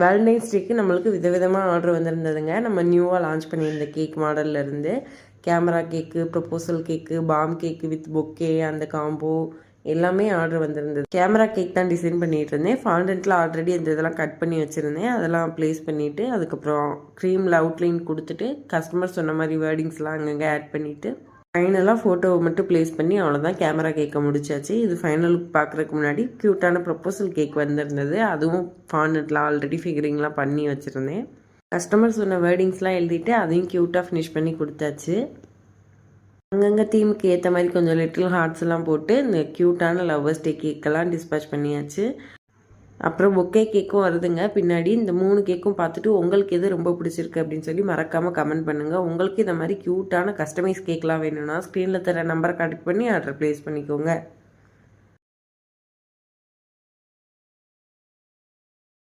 Valentine's டேக்கு நம்மளுக்கு விதவிதமாக order வந்திருந்ததுங்க. நம்ம நியூவாக லான்ச் பண்ணியிருந்த கேக் மாடல்லேருந்து camera cake, proposal cake, bomb cake with bouquet, அந்த காம்போ எல்லாமே ஆர்டர் வந்திருந்தது. கேமரா கேக் தான் டிசைன் பண்ணிகிட்டு இருந்தேன். ஃபாண்டன்ட்டில் ஆல்ரெடி அந்த இதெல்லாம் கட் பண்ணி வச்சுருந்தேன். அதெல்லாம் ப்ளேஸ் பண்ணிவிட்டு அதுக்கப்புறம் க்ரீமில் அவுட்லைன் கொடுத்துட்டு கஸ்டமர் சொன்ன மாதிரி வேர்டிங்ஸ்லாம் அங்கங்கே ஆட் பண்ணிவிட்டு ஃபைனலாக ஃபோட்டோவை மட்டும் ப்ளேஸ் பண்ணி அவ்வளோதான் கேமரா கேக்கை முடிச்சாச்சு. இது ஃபைனல் லுக் பார்க்குறதுக்கு முன்னாடி க்யூட்டான ப்ரொப்போசல் கேக் வந்திருந்தது. அதுவும் ஃபாண்டன்ட்டில் ஆல்ரெடி ஃபிகரிங்லாம் பண்ணி வச்சுருந்தேன். கஸ்டமர் சொன்ன வேர்டிங்ஸ்லாம் எழுதிட்டு அதையும் க்யூட்டாக ஃபினிஷ் பண்ணி கொடுத்தாச்சு. அங்கங்கே தீமுக்கு ஏற்ற மாதிரி கொஞ்சம் லிட்டில் ஹார்ட்ஸ் எல்லாம் போட்டு இந்த க்யூட்டான லவ்வர்ஸ் டே கேக்கெல்லாம் டிஸ்பேச் பண்ணியாச்சு. அப்புறம் பொக்கே கேக்கும் வருதுங்க பின்னாடி. இந்த 3 கேக்கும் பார்த்துட்டு உங்களுக்கு எது ரொம்ப பிடிச்சிருக்கு அப்படின்னு சொல்லி மறக்காமல் கமெண்ட் பண்ணுங்கள். உங்களுக்கு இந்த மாதிரி க்யூட்டான கஸ்டமைஸ் கேக்லாம் வேணும்னா ஸ்க்ரீனில் தர நம்பரை கான்டெக்ட் பண்ணி ஆர்டர் ப்ளேஸ் பண்ணிக்கோங்க.